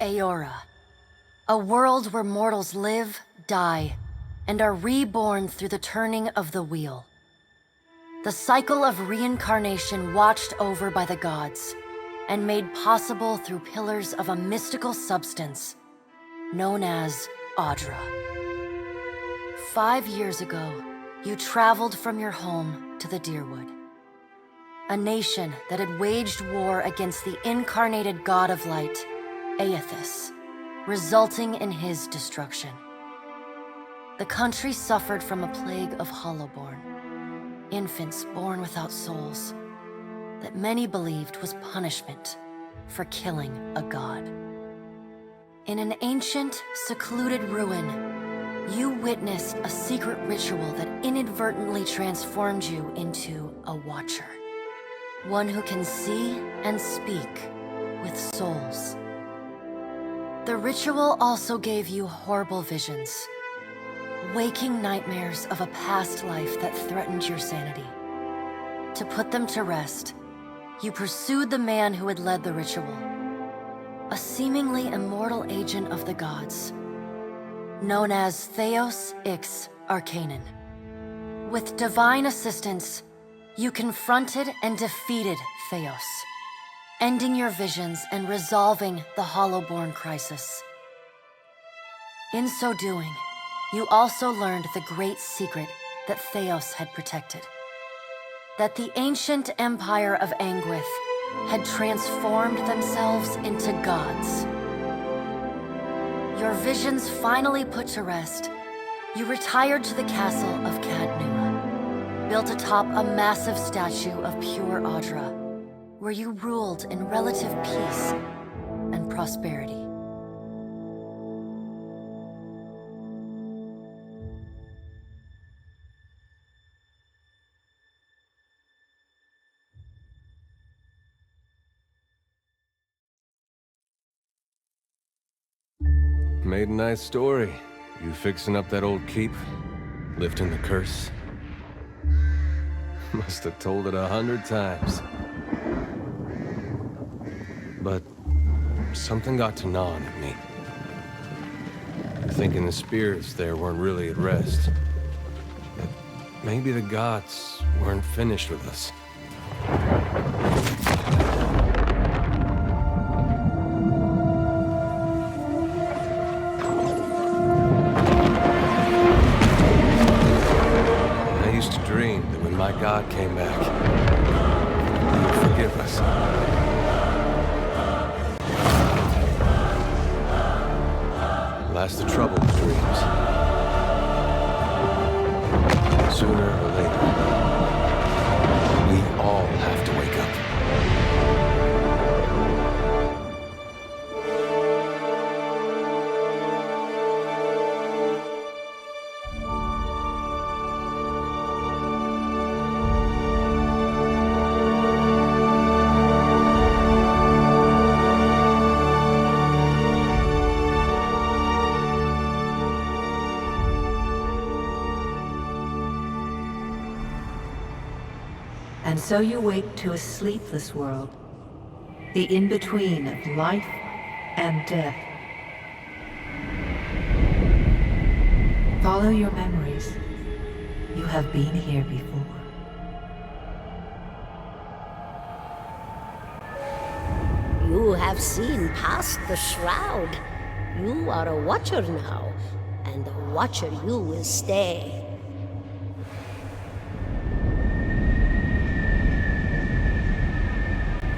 Aora, a world where mortals live, die, and are reborn through the turning of the wheel. The cycle of reincarnation watched over by the gods, and made possible through pillars of a mystical substance known as Audra. 5 years ago, you traveled from your home to the Deerwood, a nation that had waged war against the incarnated god of light, Aethys, resulting in his destruction. The country suffered from a plague of Hollowborn, infants born without souls, that many believed was punishment for killing a god. In an ancient, secluded ruin, you witnessed a secret ritual that inadvertently transformed you into a Watcher. One who can see and speak with souls. The ritual also gave you horrible visions, waking nightmares of a past life that threatened your sanity. To put them to rest, you pursued the man who had led the ritual, a seemingly immortal agent of the gods, known as Theos Ix Arcanon. With divine assistance, you confronted and defeated Theos, ending your visions and resolving the Hollowborn crisis. In so doing, you also learned the great secret that Theos had protected. That the ancient empire of Anguith had transformed themselves into gods. Your visions finally put to rest, you retired to the castle of Cadnua, built atop a massive statue of pure Audra, where you ruled in relative peace and prosperity. Made a nice story. You fixing up that old keep? Lifting the curse? Must have told it 100 times. But something got to gnawing at me. Thinking the spirits there weren't really at rest. That maybe the gods weren't finished with us. My God came back. He would forgive us. Last the trouble with dreams. Sooner or later, we all have to wake up. And so you wake to a sleepless world, the in-between of life and death. Follow your memories. You have been here before. You have seen past the shroud. You are a Watcher now, and a Watcher you will stay.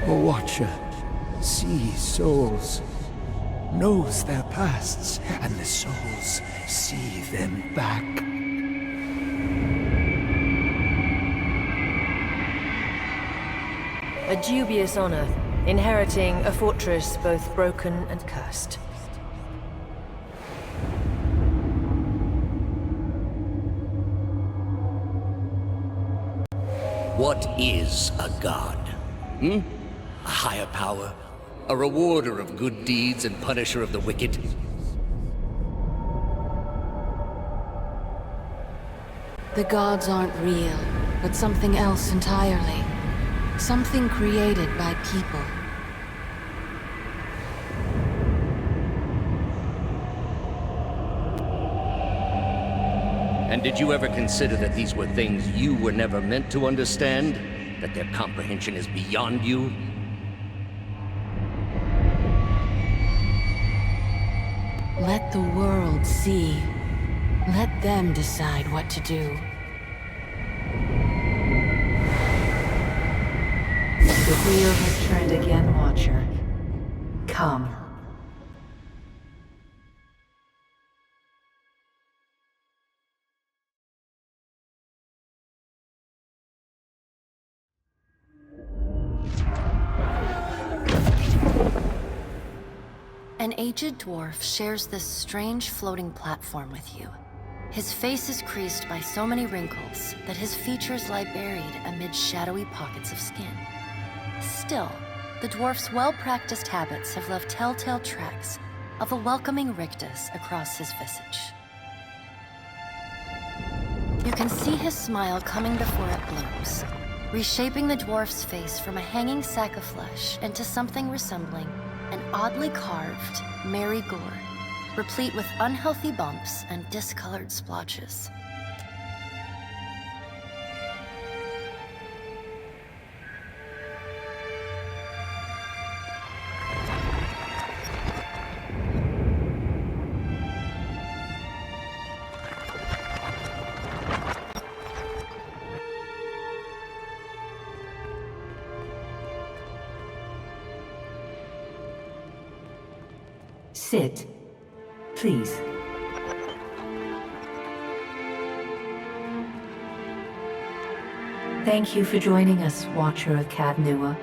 A Watcher sees souls, knows their pasts, and the souls see them back. A dubious honor, inheriting a fortress both broken and cursed. What is a god? A higher power? A rewarder of good deeds and punisher of the wicked? The gods aren't real, but something else entirely. Something created by people. And did you ever consider that these were things you were never meant to understand? That their comprehension is beyond you? Let the world see. Let them decide what to do. The wheel has turned again, Watcher. Come. An aged dwarf shares this strange floating platform with you. His face is creased by so many wrinkles that his features lie buried amid shadowy pockets of skin. Still, the dwarf's well-practiced habits have left telltale tracks of a welcoming rictus across his visage. You can see his smile coming before it blooms, reshaping the dwarf's face from a hanging sack of flesh into something resembling an oddly carved, merry gourd, replete with unhealthy bumps and discolored splotches. Sit, please. Thank you for joining us, Watcher of Cadnua.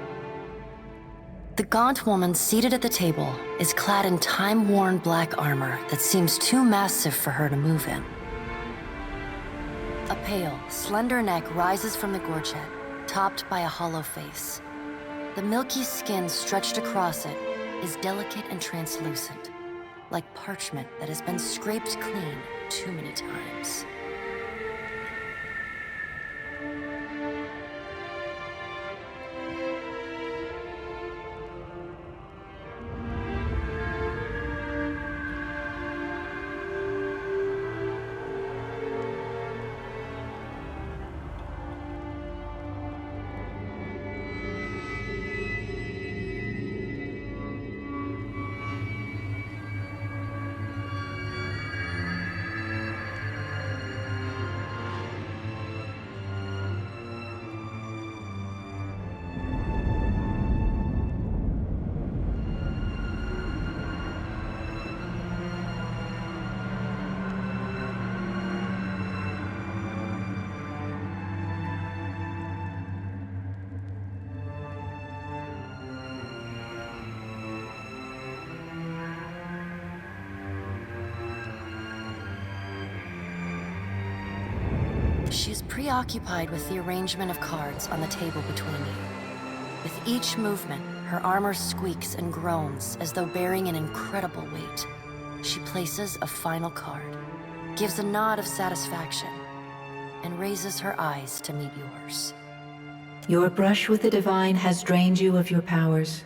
The gaunt woman seated at the table is clad in time-worn black armor that seems too massive for her to move in. A pale, slender neck rises from the gorget, topped by a hollow face. The milky skin stretched across it is delicate and translucent, like parchment that has been scraped clean too many times. She's preoccupied with the arrangement of cards on the table between you. With each movement, her armor squeaks and groans as though bearing an incredible weight. She places a final card, gives a nod of satisfaction, and raises her eyes to meet yours. Your brush with the divine has drained you of your powers,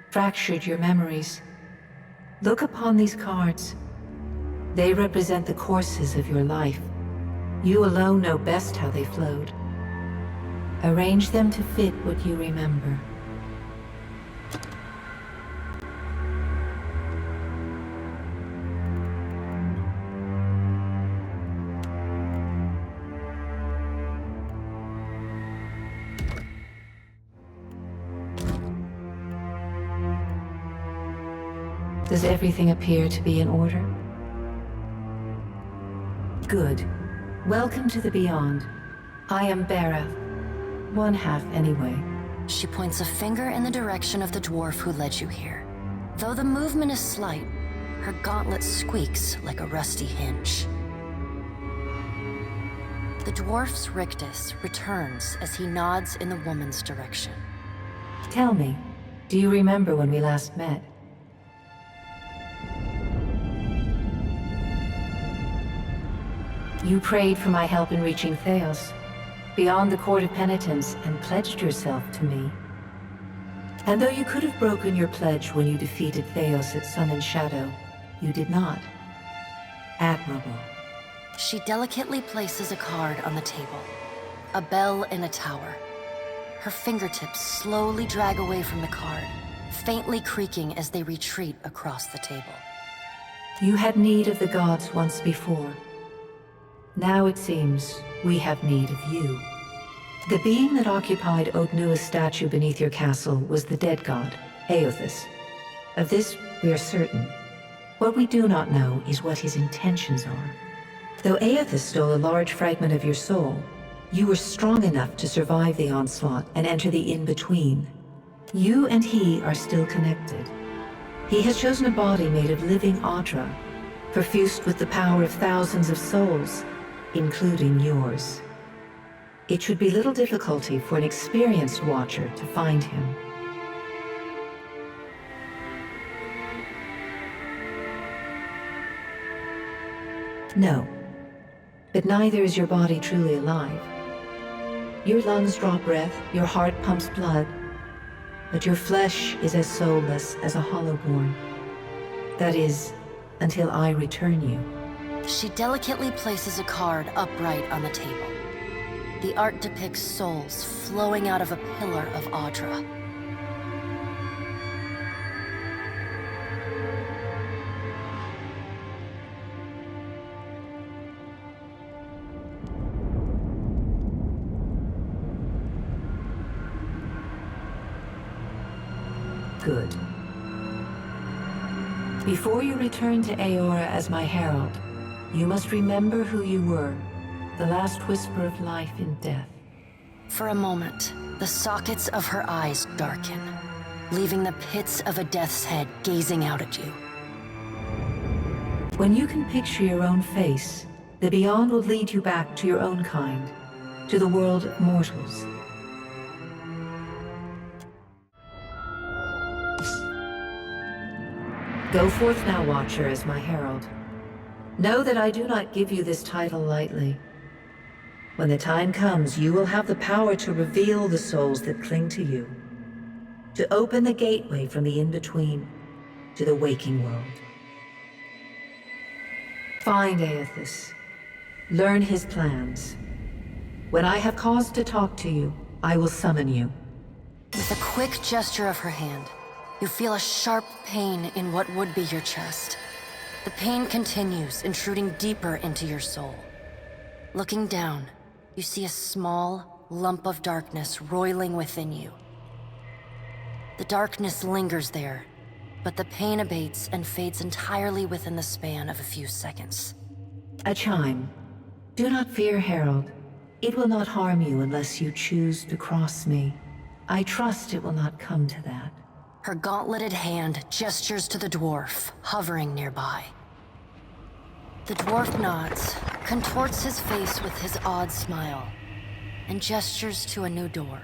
fractured your memories. Look upon these cards. They represent the courses of your life. You alone know best how they flowed. Arrange them to fit what you remember. Does everything appear to be in order? Good. Welcome to the Beyond. I am Berath. One half, anyway. She points a finger in the direction of the dwarf who led you here. Though the movement is slight, her gauntlet squeaks like a rusty hinge. The dwarf's rictus returns as he nods in the woman's direction. Tell me, do you remember when we last met? You prayed for my help in reaching Theos, beyond the Court of Penitence, and pledged yourself to me. And though you could have broken your pledge when you defeated Theos at Sun and Shadow, you did not. Admirable. She delicately places a card on the table. A bell in a tower. Her fingertips slowly drag away from the card, faintly creaking as they retreat across the table. You had need of the gods once before. Now it seems we have need of you. The being that occupied Odnua's statue beneath your castle was the dead god, Aothis. Of this we are certain. What we do not know is what his intentions are. Though Aothis stole a large fragment of your soul, you were strong enough to survive the onslaught and enter the in-between. You and he are still connected. He has chosen a body made of living Audra, perfused with the power of thousands of souls, including yours. It should be little difficulty for an experienced watcher to find him. No, but neither is your body truly alive. Your lungs draw breath, your heart pumps blood, but your flesh is as soulless as a hollowborn. That is, until I return you. She delicately places a card upright on the table. The art depicts souls flowing out of a pillar of Audra. Good. Before you return to Aora as my herald, you must remember who you were, the last whisper of life in death. For a moment, the sockets of her eyes darken, leaving the pits of a death's head gazing out at you. When you can picture your own face, the Beyond will lead you back to your own kind, to the world of mortals. Go forth now, Watcher, as my herald. Know that I do not give you this title lightly. When the time comes, you will have the power to reveal the souls that cling to you, to open the gateway from the in-between to the waking world. Find Aothis. Learn his plans. When I have cause to talk to you, I will summon you. With a quick gesture of her hand, you feel a sharp pain in what would be your chest. The pain continues, intruding deeper into your soul. Looking down, you see a small lump of darkness roiling within you. The darkness lingers there, but the pain abates and fades entirely within the span of a few seconds. A chime. Do not fear, Herald. It will not harm you unless you choose to cross me. I trust it will not come to that. Her gauntleted hand gestures to the dwarf, hovering nearby. The dwarf nods, contorts his face with his odd smile, and gestures to a new door.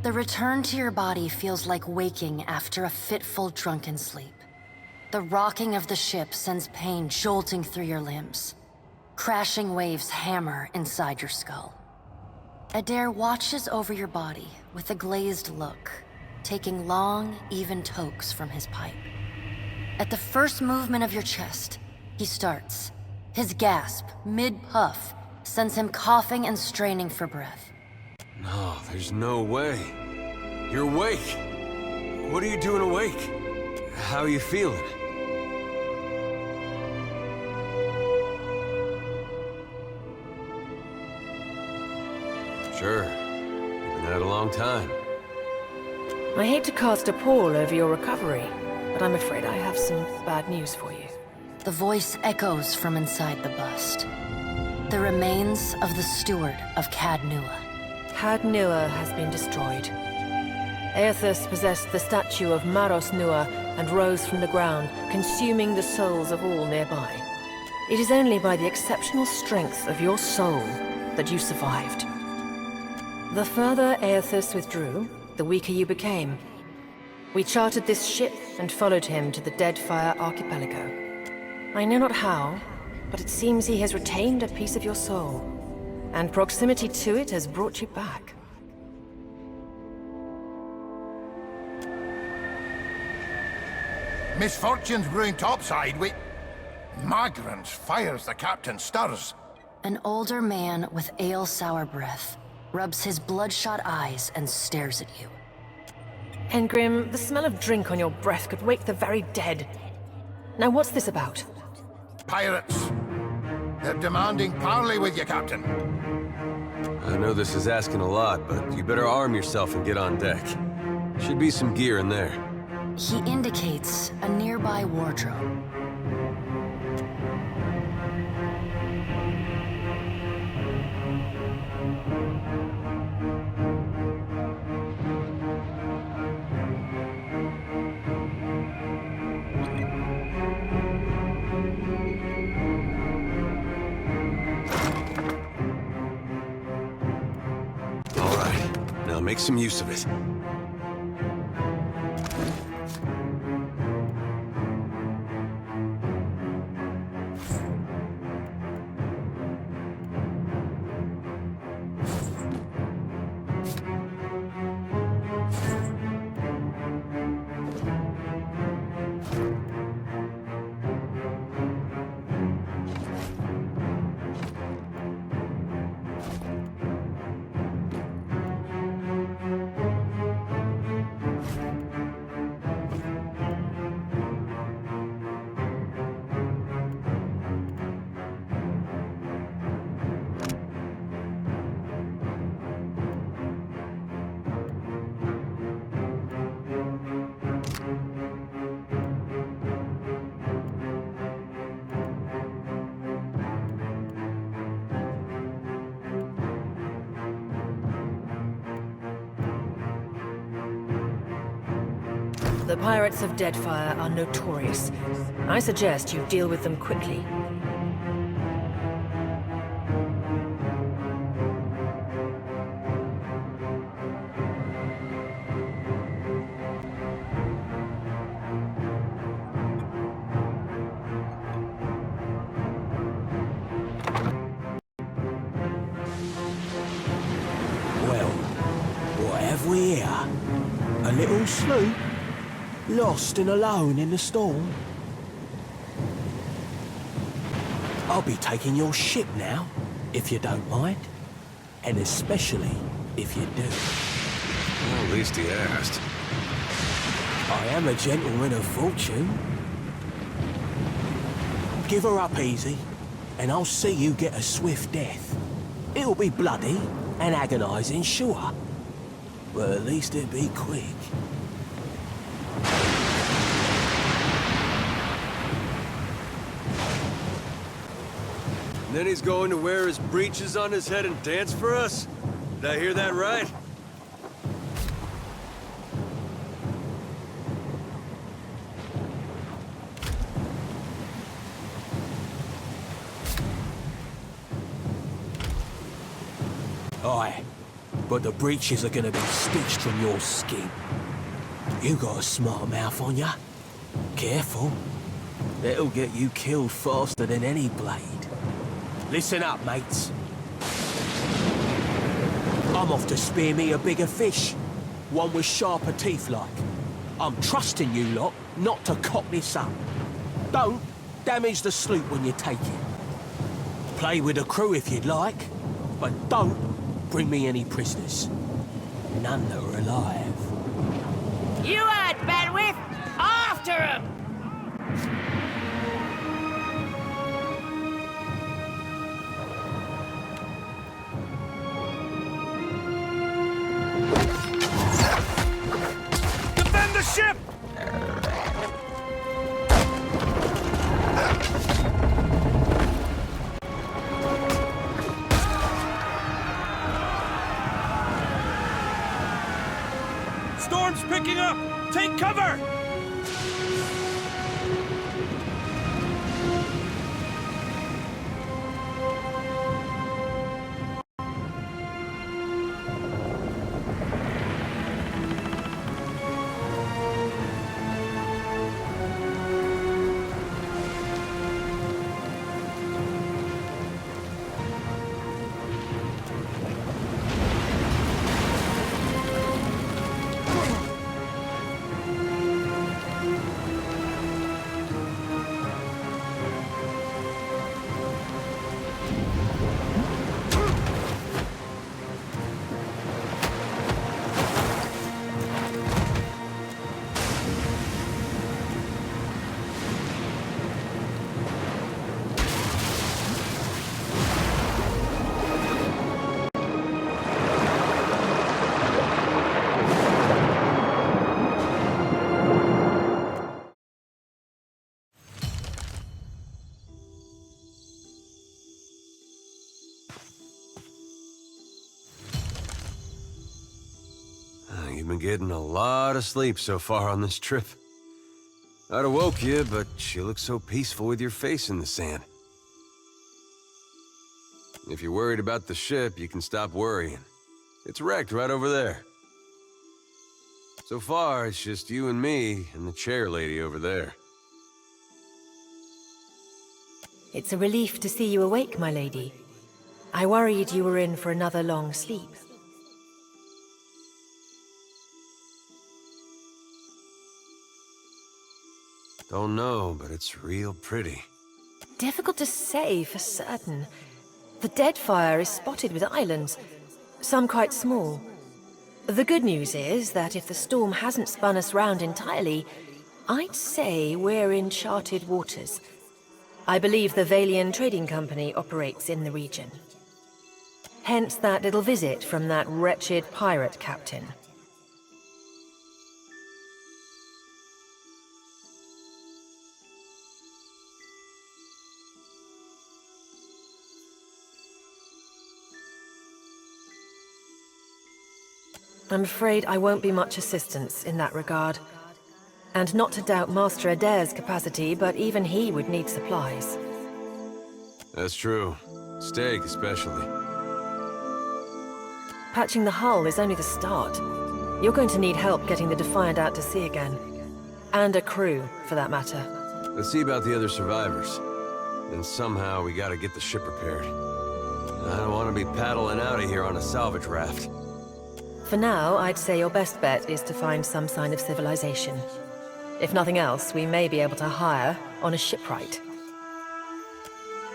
The return to your body feels like waking after a fitful drunken sleep. The rocking of the ship sends pain jolting through your limbs. Crashing waves hammer inside your skull. Adair watches over your body with a glazed look, taking long, even tokes from his pipe. At the first movement of your chest, he starts. His gasp, mid-puff, sends him coughing and straining for breath. No, there's no way. You're awake. What are you doing awake? How are you feeling? Sure. You've been out a long time. I hate to cast a pall over your recovery, but I'm afraid I have some bad news for you. The voice echoes from inside the bust. The remains of the steward of Cad Nua. Cad Nua has been destroyed. Aethys possessed the statue of Maros Nua and rose from the ground, consuming the souls of all nearby. It is only by the exceptional strength of your soul that you survived. The further Aethys withdrew, the weaker you became. We chartered this ship and followed him to the Deadfire archipelago. I know not how, but it seems he has retained a piece of your soul, and proximity to it has brought you back. Misfortune's brewing topside. Migrants fires the captain stirs. An older man with ale-sour breath rubs his bloodshot eyes and stares at you. Engrim, the smell of drink on your breath could wake the very dead. Now what's this about? Pirates. They're demanding parley with you, Captain. I know this is asking a lot, but you better arm yourself and get on deck. Should be some gear in there. He indicates a nearby wardrobe. All right, now make some use of it. The pirates of Deadfire are notorious. I suggest you deal with them quickly. Well, what have we here? A little sloop? Lost and alone in the storm? I'll be taking your ship now, if you don't mind. And especially if you do. Well, at least he asked. I am a gentleman of fortune. Give her up easy, and I'll see you get a swift death. It'll be bloody and agonizing, sure. But at least it'll be quick. And then he's going to wear his breeches on his head and dance for us? Did I hear that right? Aye, but the breeches are gonna be stitched from your skin. You got a smart mouth on ya. Careful. It'll get you killed faster than any blade. Listen up, mates. I'm off to spear me a bigger fish. One with sharper teeth like. I'm trusting you lot not to cock this up. Don't damage the sloop when you take it. Play with the crew if you'd like, but don't bring me any prisoners. None that are alive. You heard, Benwith! After him! Defend the ship! Storm's picking up! Take cover! You've been getting a lot of sleep so far on this trip. I'd have woke you, but you look so peaceful with your face in the sand. If you're worried about the ship, you can stop worrying. It's wrecked right over there. So far, it's just you and me and the chair lady over there. It's a relief to see you awake, my lady. I worried you were in for another long sleep. Don't know, but it's real pretty. Difficult to say for certain. The Deadfire is spotted with islands, some quite small. The good news is that if the storm hasn't spun us round entirely, I'd say we're in charted waters. I believe the Valian Trading Company operates in the region. Hence that little visit from that wretched pirate captain. I'm afraid I won't be much assistance in that regard. And not to doubt Master Adair's capacity, but even he would need supplies. That's true. Steak, especially. Patching the hull is only the start. You're going to need help getting the Defiant out to sea again. And a crew, for that matter. Let's see about the other survivors. Then somehow we gotta get the ship repaired. I don't want to be paddling out of here on a salvage raft. For now, I'd say your best bet is to find some sign of civilization. If nothing else, we may be able to hire on a shipwright.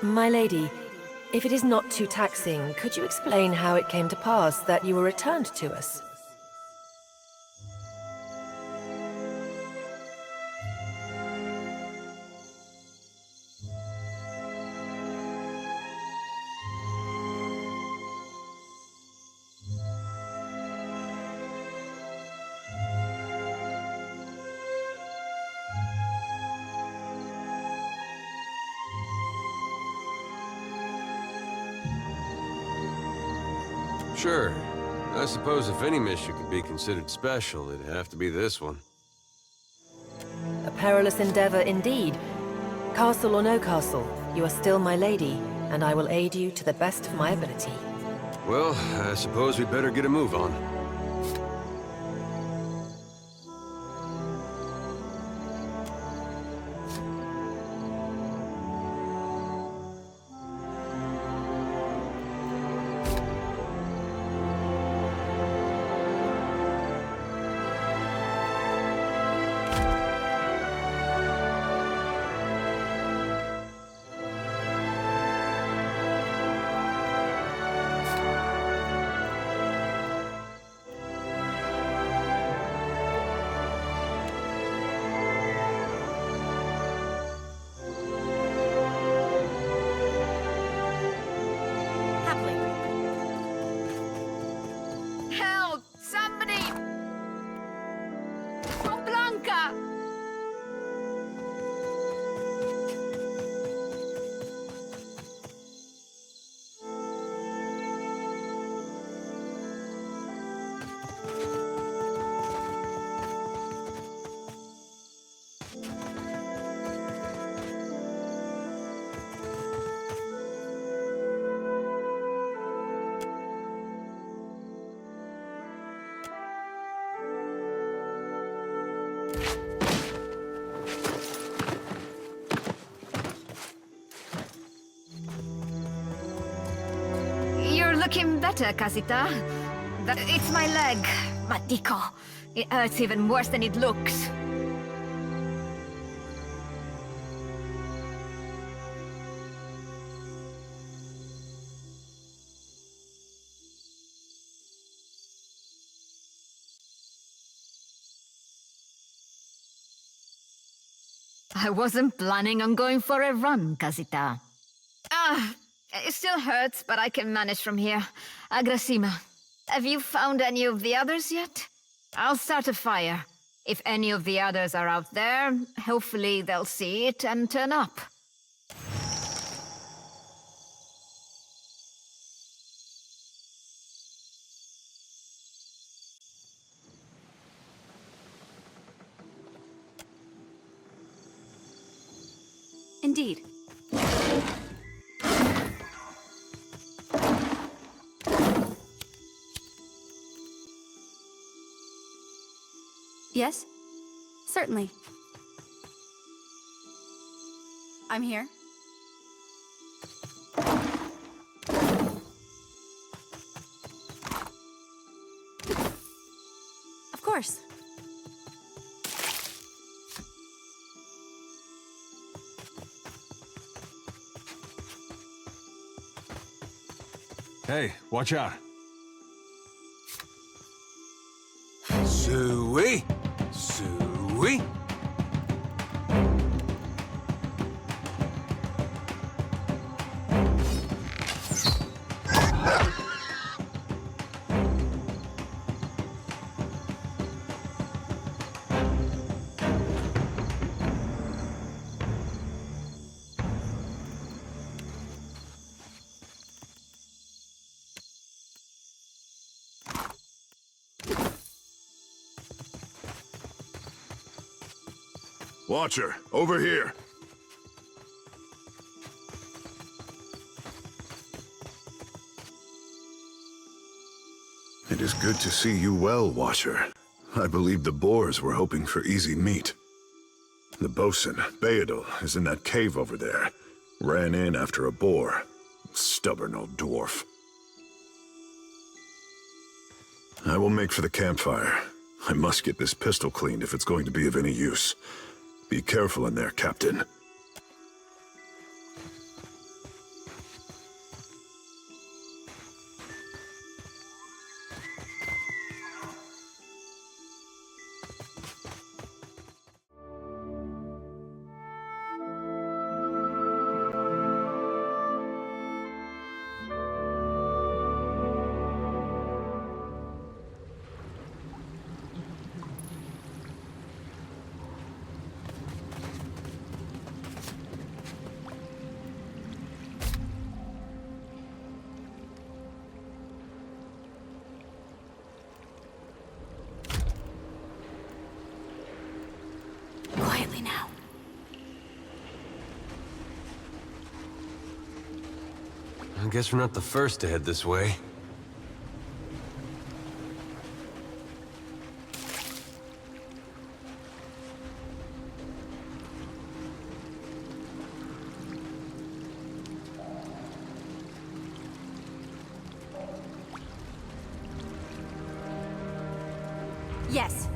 My lady, if it is not too taxing, could you explain how it came to pass that you were returned to us? Sure. I suppose if any mission could be considered special, it'd have to be this one. A perilous endeavor indeed. Castle or no castle, you are still my lady, and I will aid you to the best of my ability. Well, I suppose we better get a move on. Luca! You're looking better, Casita. It's my leg, Matico. It hurts even worse than it looks. I wasn't planning on going for a run, Casita. It still hurts, but I can manage from here. Agrasima, have you found any of the others yet? I'll start a fire. If any of the others are out there, hopefully they'll see it and turn up. Indeed. Yes? Certainly. I'm here. Of course. Hey, watch out. Suey! Suey! Watcher, over here. It is good to see you well, Watcher. I believe the Boers were hoping for easy meat. The bosun, Beadle, is in that cave over there. Ran in after a boar. Stubborn old dwarf. I will make for the campfire. I must get this pistol cleaned if it's going to be of any use. Be careful in there, Captain. Quietly now. I guess we're not the first to head this way. Yes.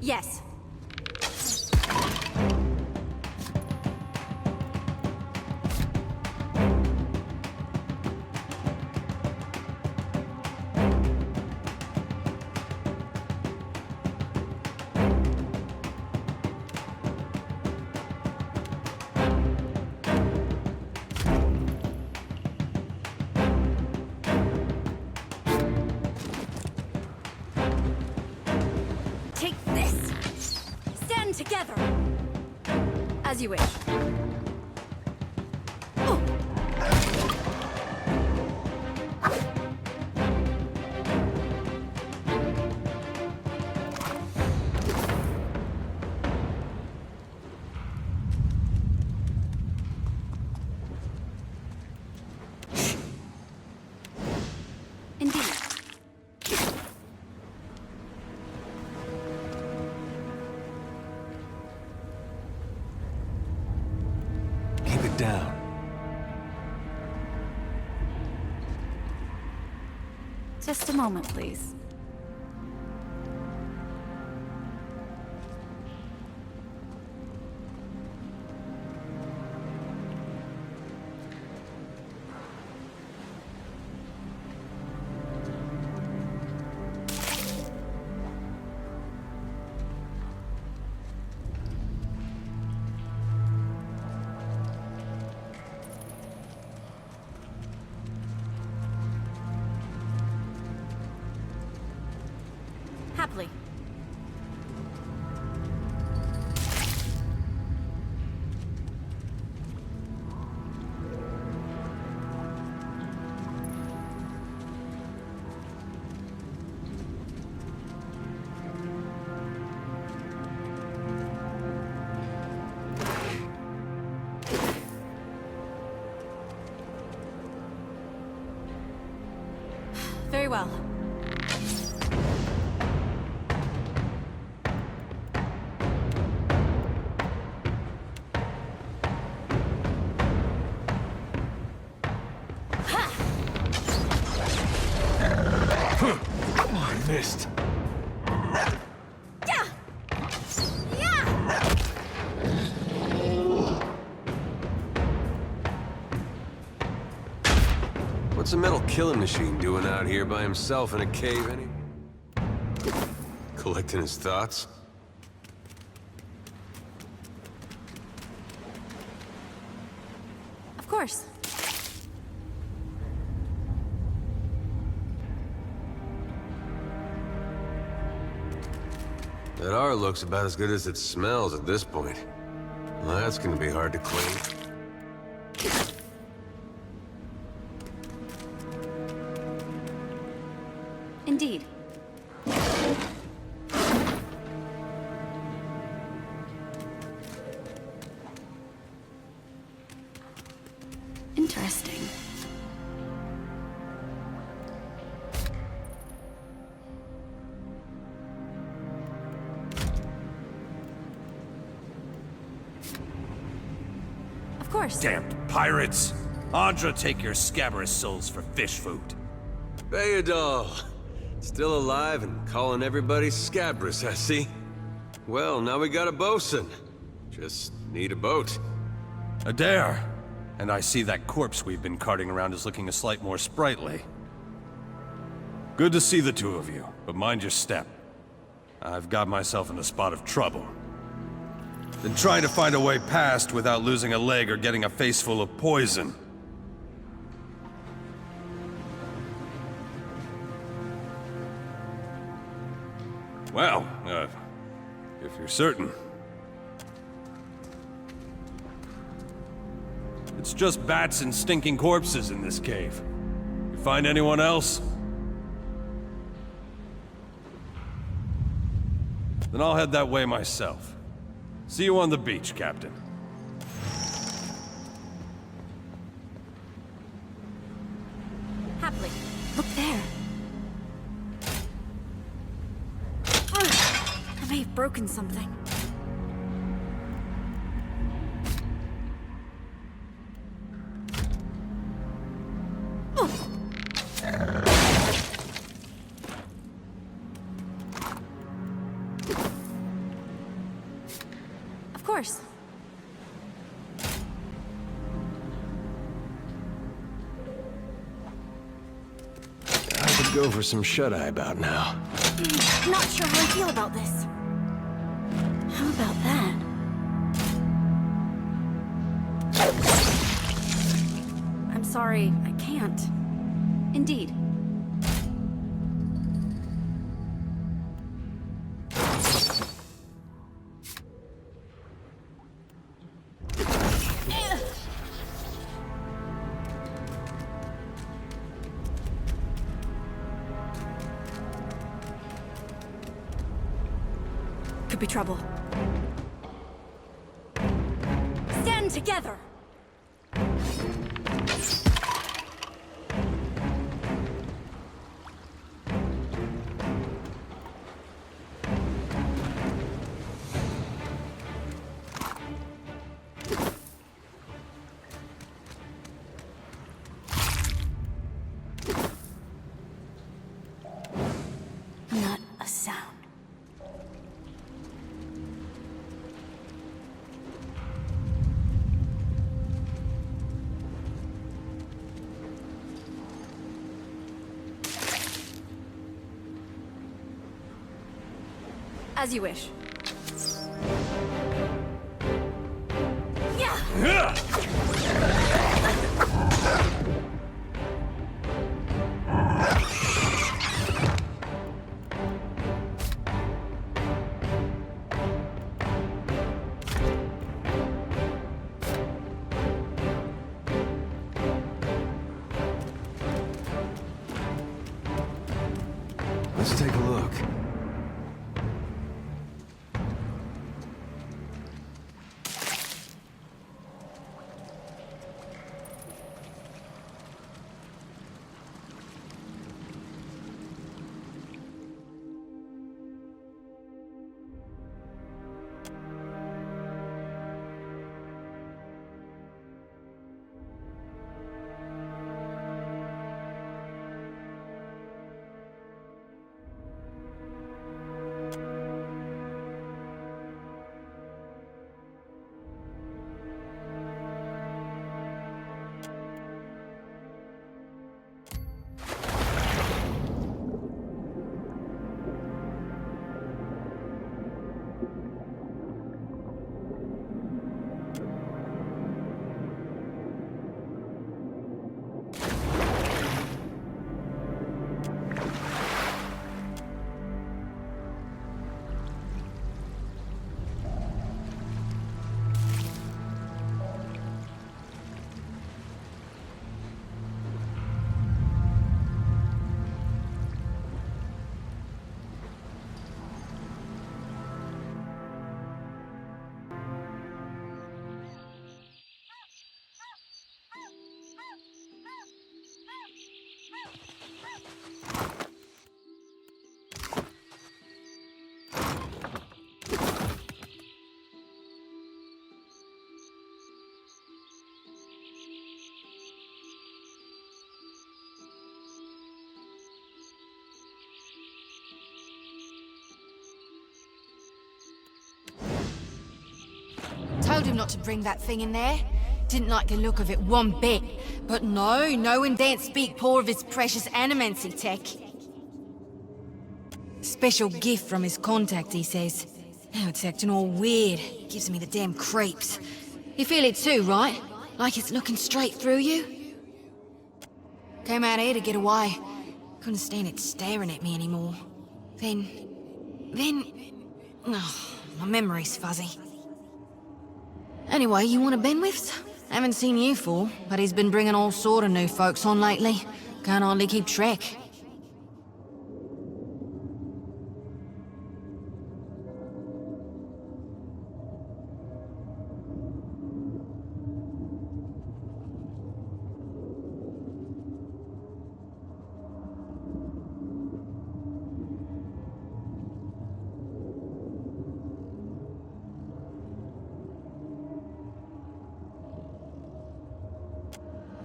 Yes. Take this! Stand together! As you wish. Indeed. Keep it down. Just a moment, please. Happily. Very well. I missed. Yeah! Yeah! What's a metal killing machine doing out here by himself in a cave anyway? Collecting his thoughts? Of course. That R looks about as good as it smells at this point. Well, that's gonna be hard to clean. Indeed. Interesting. Of course. Damned pirates! Andra, take your scabrous souls for fish food. Bayadol! Still alive and calling everybody scabrous, I see. Well, now we got a bosun. Just need a boat. Adair! And I see that corpse we've been carting around is looking a slight more sprightly. Good to see the two of you, but mind your step. I've got myself in a spot of trouble. Been trying to find a way past without losing a leg or getting a face full of poison. Well, if you're certain. It's just bats and stinking corpses in this cave. You find anyone else? Then I'll head that way myself. See you on the beach, Captain. Happily. Look there. I may have broken something. course. I could go for some shut-eye about now. Not sure how I feel about this. How about that? I'm sorry, I can't. Indeed. Could be trouble. Stand together! Not a sound. As you wish. Yeah! Let's take a look. Told him not to bring that thing in there. Didn't like the look of it one bit. But no one daren't speak poor of his precious animancy tech. Special gift from his contact, he says. Now it's acting all weird. Gives me the damn creeps. You feel it too, right? Like it's looking straight through you? Came out here to get away. Couldn't stand it staring at me anymore. Then... Oh, my memory's fuzzy. Anyway, you want a Benwifts? Haven't seen you for, but he's been bringing all sort of new folks on lately. Can't hardly keep track.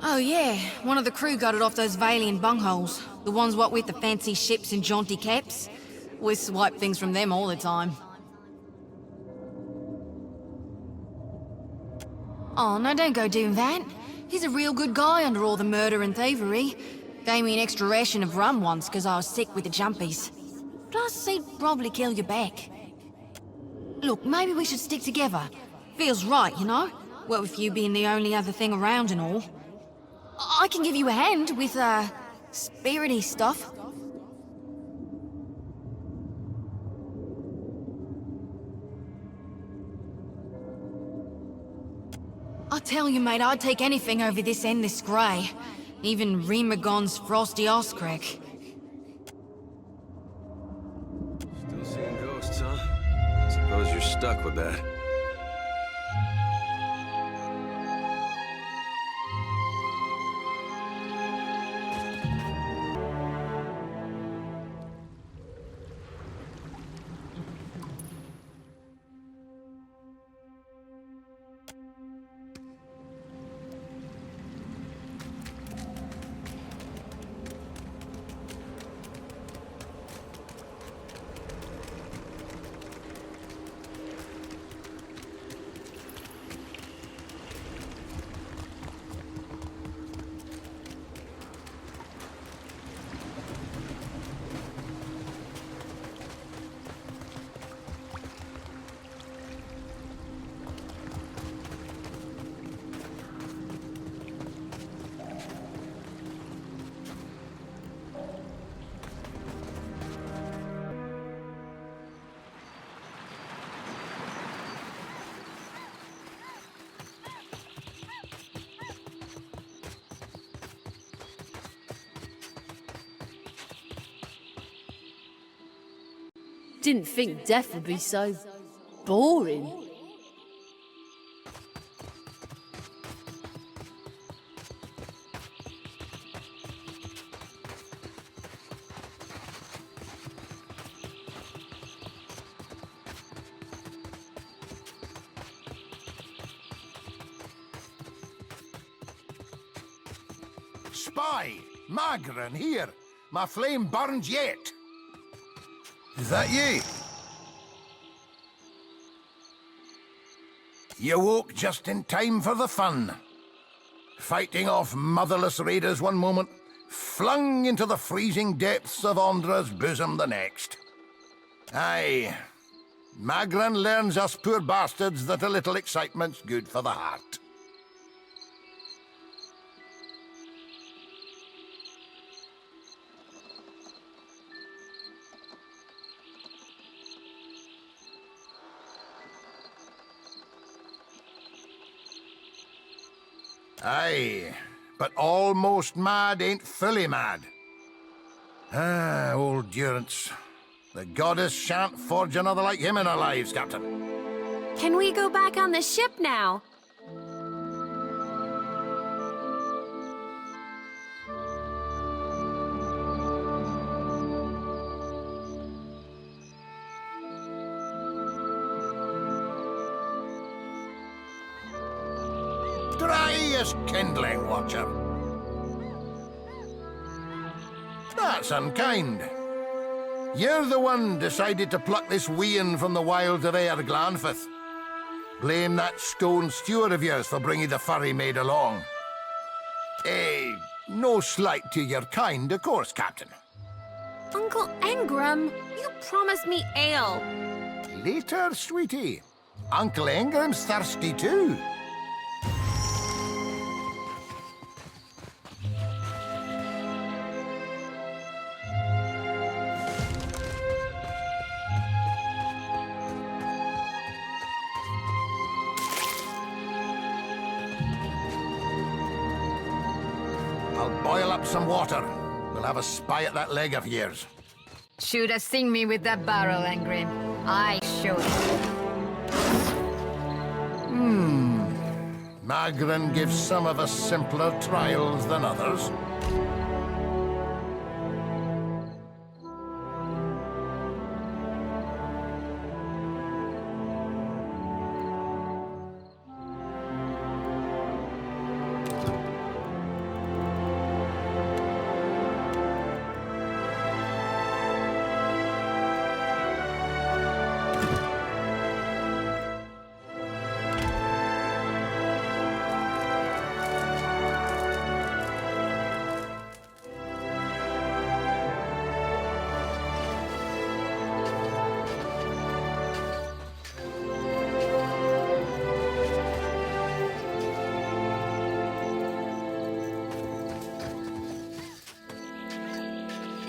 Oh yeah, one of the crew got it off those Valian bungholes. The ones what with the fancy ships and jaunty caps. We swipe things from them all the time. Oh, no, don't go doing that. He's a real good guy under all the murder and thievery. Gave me an extra ration of rum once because I was sick with the jumpies. Plus, he'd probably kill you back. Look, maybe we should stick together. Feels right, you know? What with you being the only other thing around and all. I can give you a hand with, spirity stuff. I tell you, mate, I'd take anything over this endless grey. Even Remagon's frosty ass crack. Still seeing ghosts, huh? I suppose you're stuck with that. Didn't think death would be so boring. Spy! Magran, here! My flame burns yet! Is that ye? You woke just in time for the fun. Fighting off motherless raiders one moment, flung into the freezing depths of Ondra's bosom the next. Aye, Magran learns us poor bastards that a little excitement's good for the heart. Aye, but almost mad ain't fully mad. Ah, old Durance. The goddess shan't forge another like him in our lives, Captain. Can we go back on the ship now? Dry as kindling, Watcher. That's unkind. You're the one decided to pluck this wean from the wilds of Aer Glanfith. Blame that stone steward of yours for bringing the furry maid along. No slight to your kind, of course, Captain. Uncle Engram, you promised me ale. Later, sweetie. Uncle Engram's thirsty too. I'll boil up some water. We'll have a spy at that leg of yours. Should have seen me with that barrel, Engrim. I should. Magran gives some of us simpler trials than others.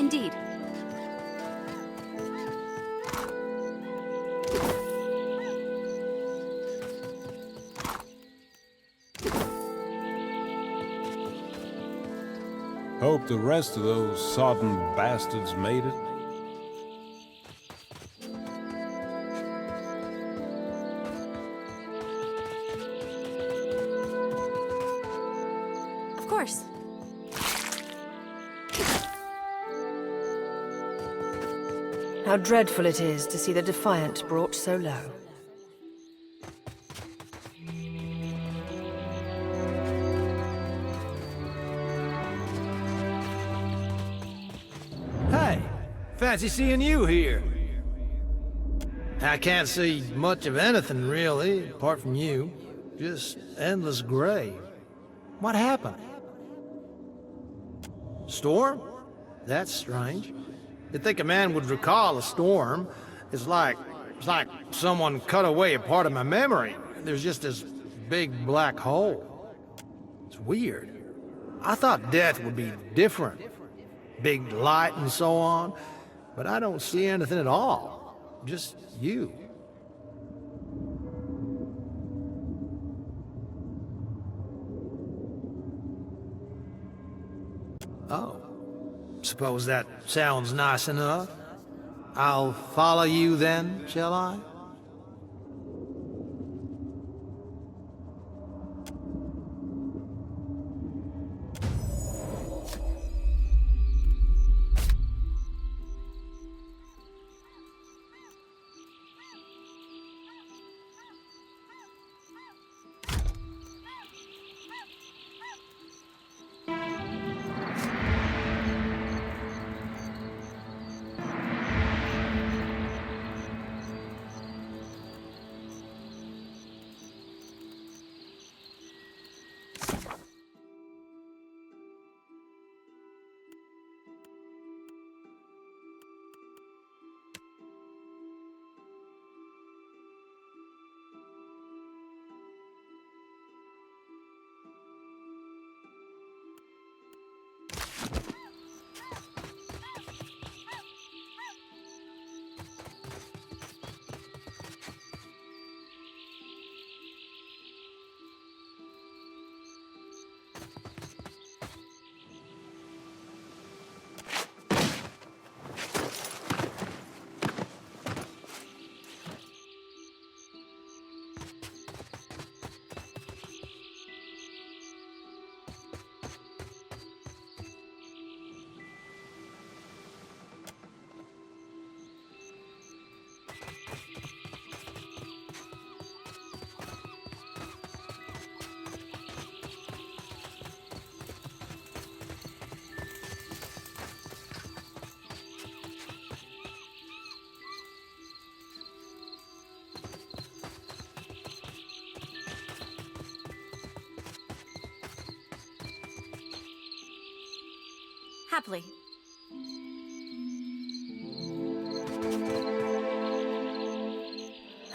Indeed. Hope the rest of those sodden bastards made it. Of course. How dreadful it is to see the Defiant brought so low. Hey, fancy seeing you here. I can't see much of anything, really, apart from you. Just endless gray. What happened? Storm? That's strange. You'd think a man would recall a storm. It's like someone cut away a part of my memory. There's just this big black hole. It's weird. I thought death would be different. Big light and so on. But I don't see anything at all. Just you. Oh. Suppose that sounds nice enough. I'll follow you then, shall I? Happily.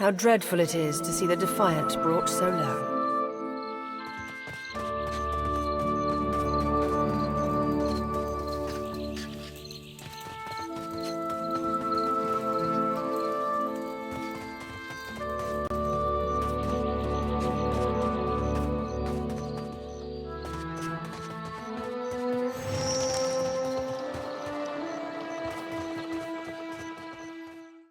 How dreadful it is to see the Defiant brought so low.